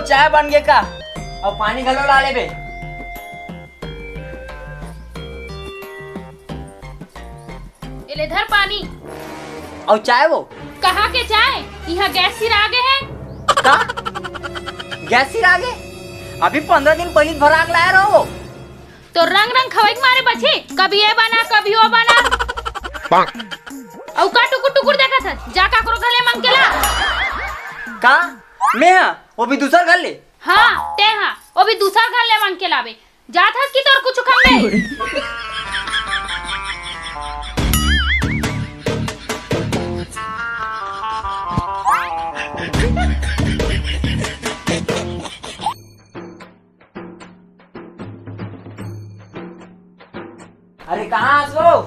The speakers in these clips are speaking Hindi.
चाय बन गए का और पानी घलो डाले बे। ले धर पानी और चाय वो कहाँ के चाय, यहाँ गैस सिर आगे है का गैस सिर आगे अभी 15 दिन पहले भरा के लाया रहो। तो रंग रंग खवाई मारे बचे, कभी ये बना कभी वो बना और का टुकुर टुकुर देखा था जा काकरो घले मांग के ला का मैं हाँ वो भी दूसरा घर ले। हाँ ते हाँ वो भी दूसरा घले मांग के लावे जात हस की तोर कुछ खावे। अरे कहाँ सो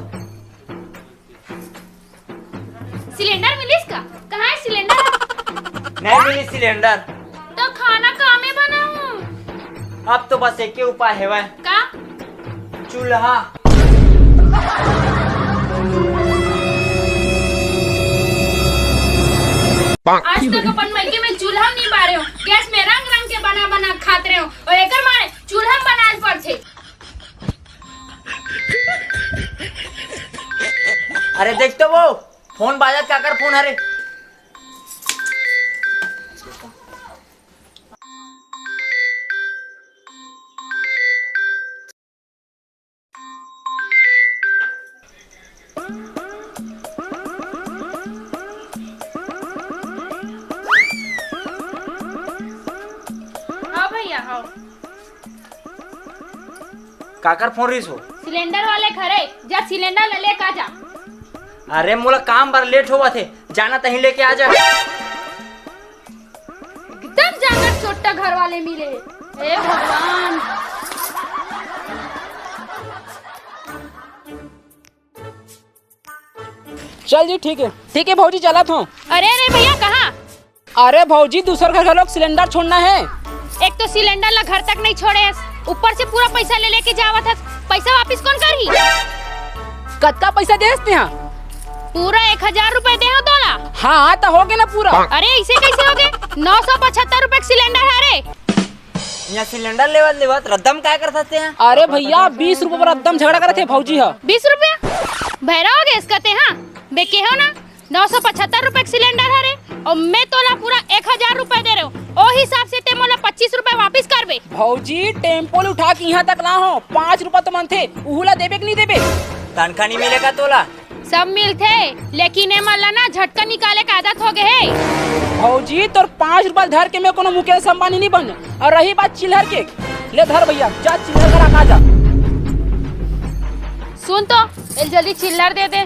सिलेंडर मिलिस का, कहाँ है सिलेंडर? नहीं मिली सिलेंडर तो खाना कहाँ में बनाऊं? अब तो बस एक ही उपाय है वह का चूल्हा। आज तक अपन मायके में चूल्हा नहीं बारे हो, गैस में रंग रंग के बना बना खाते रहे हो और एकर मारे चूल्हा बनाए पड़थे। अरे देख तो वो फोन बाजत काकर फोन हरे। हाँ भैया हाँ काकर फोन रही सो सिलेंडर वाले घरे जा सिलेंडर ले का जा। अरे मोला काम बार लेट हुआ थे जाना तहीं लेके आ जा। एकदम जाकर छोटा घर वाले मिले, हे भगवान। चल जी ठीक है भौजी चला हूँ। अरे अरे भैया कहाँ? अरे भौजी दूसर घर लोग सिलेंडर छोड़ना है। एक तो सिलेंडर ला घर तक नहीं छोड़े, ऊपर से पूरा पैसा ले लेके जावत है, पैसा वापिस कौन करही? कत्ता पैसा देते हैं? पूरा 1000 रुपए दे हो तोला। हाँ तो हो गया ना पूरा। अरे ऐसे कैसे हो गए? 975 रुपए सिलेंडर है रे। यहाँ सिलेंडर लेवत रद्दम क्या कर सकते हैं? अरे भैया 20 रुपए पर एकदम झगड़ा करे थे भौजी है। 20 रुपया भैरा हो गए इसका ते हाँ बेके हो ना 975 रुपए सिलेंडर है रे और मैं तोला पूरा 1000 रुपए दे रहे हो, ओ हिसाब से ते मोला 25 रुपए वापिस करबे। भौजी टेम्पो उठा के यहाँ तक ला हो 5 रुपए तो मन थे उहुला देबे कि नहीं देबे? तनखा नहीं मिलेगा तोला? सब मिलते लेकिन मला ना झटका निकाले का आदत हो गए है। भौजी तोर 5 रुपए धर के मैं कोनो मुकेश अंबानी नहीं बन। और रही बात चिल्हर के, ले धर भैया जा चिल्हर करा खा जा। सुन तो जल्दी चिल्लर दे दे।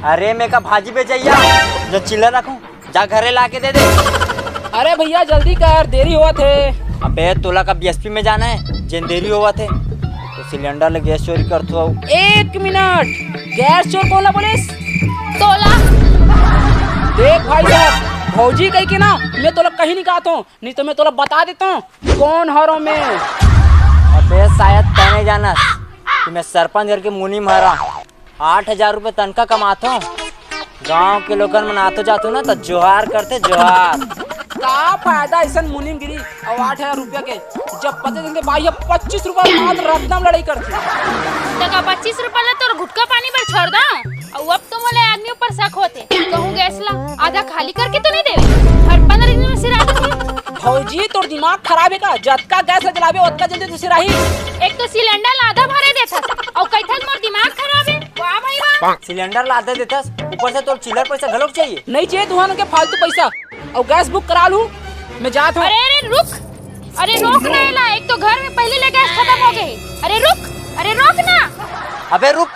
अरे मैं का भाजी बेचैया जो चिल्लर रखूं जा घरे ला के दे दे। अरे भैया जल्दी कर देरी हुआ थे। अबे तोला का बीएसपी में जाना है जिन देरी हुआ थे तो सिलेंडर ले गैस चोरी कर तो। 1 मिनट गैस चोर कौन बोलिस? तोला देख भाई साहब भौजी कही के ना मैं तोला कहीं नहीं कहता हूँ, नहीं तो मैं तोला बता देता हूँ कौन हरो में। अबे शायद कहने जाना कि मैं सरपंच घर के मुनी महारा 8000 रुपए तनखा कमाता हूँ, गाँव के लोग मनाते जाते ना तो जोहार करते जोहार। का फायदा ऐसा मुनीम गिरी और 8000 रुपया के जब पते देंगे भाई 25 रुपया मात्र रद्दम लड़ाई करती। तका 25 रुपया ला तो गुटका पानी पर छोड़ दो और अब तो मोले आदमी ऊपर शक होते कहूँ गैस ला आधा खाली करके तो नहीं देवे हर 15 दिन में सिरा दे। भौजी तोर दिमाग खराब है का? जतका गैस जलावे उतना जल्दी तो सिराही। एक तो सिलेंडर आधा भरे देता और कैथल मोर दिमाग खराब है। वाह भाई वाह। सिलेंडर लादे देता ऊपर से तो चिल्लर पैसा घलोक चाहिए। नहीं चाहिए तुहान के फालतू पैसा और गैस बुक करा लूं मैं जात हूँ। अरे अरे रुक, अरे रोक नहीं ला, एक तो घर में पहले ले गैस खत्म हो गए। अरे रुक, अरे रोक ना। अबे रुक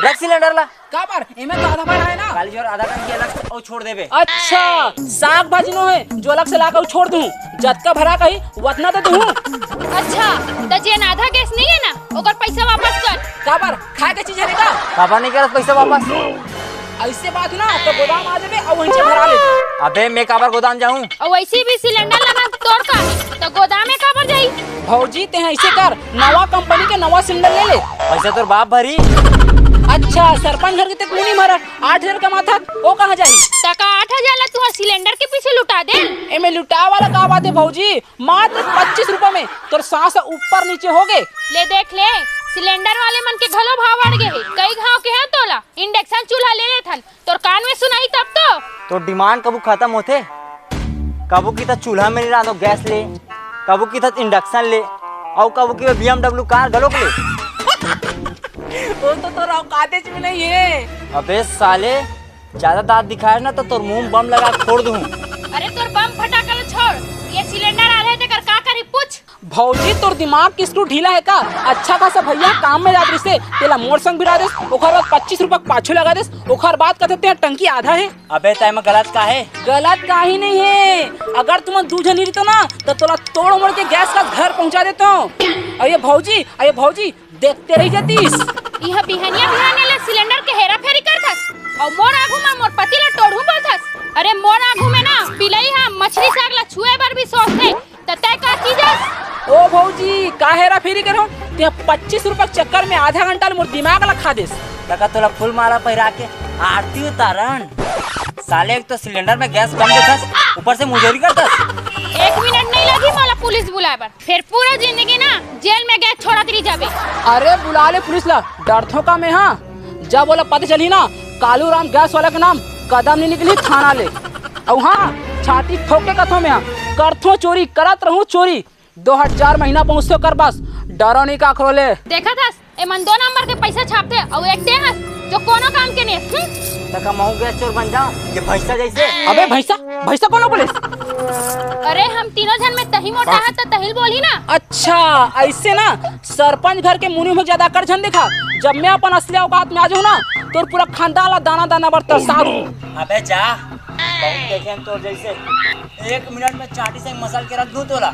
रख सिलेंडर ला। का बार एमे तो आधा बार है ना काली जोर आधा करके अलग से और छोड़ देबे। अच्छा साग भाजी नो है जो अलग से लाकर छोड़ दूं, जतका भरा कही उतना तो दूं। अच्छा तो जेन आधा गैस नहीं है ना ओकर पैसा वापस कर। का बार खाए के चीज है का? पापा नहीं करत पैसा वापस। ऐसे बात ना तो गोदाम आ जाबे और वहीं से भरा ले। अबे मैं काबर गोदाम जाऊं? और वैसे भी सिलेंडर लगा तोड़ का तो गोदाम में काबर जाई? भौजी ते ऐसे कर नवा कंपनी के नवा सिलेंडर ले ले। पैसा तोर बाप भरी। अच्छा सरपंच घर के तक मुनी मारा 8,000 कमाता वो कहाँ जाई? टका 8,000 ला तू सिलेंडर के पीछे लुटा दे। एमे लुटा वाला का बात है भौजी, मात्र 25 रुपए में तोर सांस ऊपर नीचे हो गए। ले देख ले, सिलेंडर वाले मन के घलो भाव बढ़ गए है। कई घाव के है तोला इंडक्शन चूल्हा ले ले थन, तोर कान में सुनाई तब तो डिमांड कबू खत्म होते, कबू की तो चूल्हा में नहीं रहा गैस ले, कबू की तो इंडक्शन ले, और कबू की BMW कार गलोक ले। वो तो तोरा औकाते में नहीं है। अबे साले ज्यादा दांत दिखाए ना तो तोर मुंह में बम लगा के फोड़ दूं। अरे तोर बम फटाका लो छोड़, ये सिलेंडर आ रहे थे कर का करी पूछ। भौजी तोर दिमाग की स्क्रू ढीला है का? अच्छा खासा भैया काम में जात से तेला मोर संग भिड़ा देस, ओखर बाद 25 रुपया पाछू लगा देस, ओखर बाद कहते हैं टंकी आधा है। अबे तय में गलत का है? गलत का ही नहीं है, अगर तुम दूध नहीं रहते ना तो तोला तोड़ मोड़ के गैस का घर पहुंचा देता हूँ। अरे भौजी देखते रही जातीस। यह बिहनिया बिहाने ले सिलेंडर के हेरा फेरी करथस और मोर आगू में मोर पति ला टोढ़ू बोलथस। अरे मोर आगू में ना पिलई हा मछली साग ला छुए बर भी सोचते त तय का चीजस। ओ भौजी का हेरा फेरी करो ते 25 रुपया चक्कर में आधा घंटा मोर दिमाग ला खा देस। लगा तोला फुल माला पहिरा के आरती उतारण। साले एक तो सिलेंडर में गैस कम देथस, ऊपर से मुजरी करतस। 1 मिनट नहीं लगी मोला पुलिस बुलाए बर, फिर पूरा जिंदगी ना जेल में गैस छोड़ा दी जाबे। अरे बुला ले पुलिस ला, डरथो का में हाँ। जब बोला पता चली ना कालू राम गैस वाला के नाम कदम नहीं निकली थाना ले। और हाँ छाती ठोके कथों में हाँ करथो चोरी करत रहूं चोरी 2000 महीना पहुँचते कर बस डरो नहीं का खोले। देखा था ए मन 2 नंबर के पैसा छापते और एक दे हस जो कोनो काम के नहीं। तका महू गैस चोर बन जाऊं ये भैंसा जैसे। अबे भैंसा कौन पुलिस? अरे हम तीनों जन में तही मोटा है तो तहिल बोली ना। अच्छा ऐसे ना सरपंच घर के मुनि में ज्यादा कर झन देखा, जब मैं अपन असली औकात में आ जाऊँ ना तो पूरा खानदान ला दाना दाना बर तरसा दूं। अबे जा बहुत देखे तो जैसे 1 मिनट में चाटी से मसल के रख दूं तोला।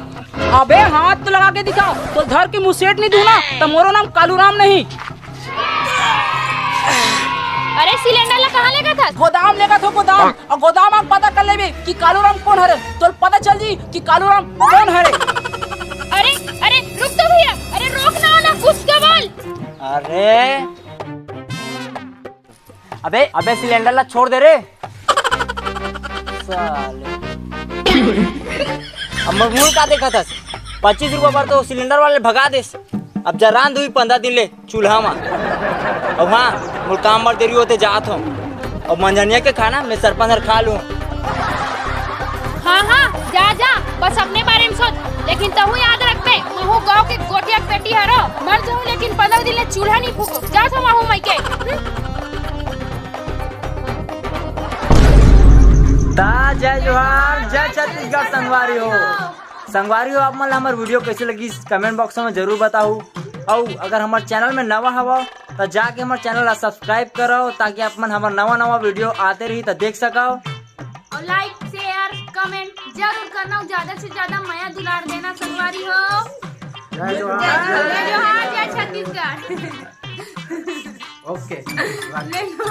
अबे हाथ तो लगा के दिखा तो घर की मुसेट नहीं दूं ना तो मोरो नाम कालू राम नहीं। अरे सिलेंडर ला कहाँ लेगा था? गोदाम लेगा तो गोदाम, और गोदाम आप पता कर लेबे कि कालू राम कौन हरे तो पता चल जी कि कालू राम कौन हरे। अरे रुक तो भैया, अरे रोक ना कुछ तो बोल। अबे सिलेंडर ला छोड़ दे रे साले। अब मजमूल का देखा था 25 रुपया पर तो सिलेंडर वाले भगा देस। अब जरान दुई 15 दिन ले चूल्हा में। अब हाँ मोर काम मर देरी होते जात हूँ, अब मंझनिया के खाना मैं सरपंच खा लूँ। हाँ जा बस अपने बारे में सोच, लेकिन तहु याद रखबे महू गांव के गोटिया बेटी हरो मर जाऊं लेकिन 15 दिन ले चूल्हा नहीं फूको। जा तो महू मई के जय जोहार जय छत्तीसगढ़ संगवारी हो। आप मन हमार वीडियो कैसे लगी कमेंट बॉक्स में जरूर बताओ, और अगर हमारे चैनल में नवा हवा तो जाके हमारे चैनल ला सब्सक्राइब करो ताकि आप मन हमार नवा वीडियो आते रही तो देख सको। और लाइक शेयर कमेंट जरूर करना, ज्यादा से ज्यादा माया दुलार देना संगवारी हो। जय जोहार जय छत्तीसगढ़। ओके ले लो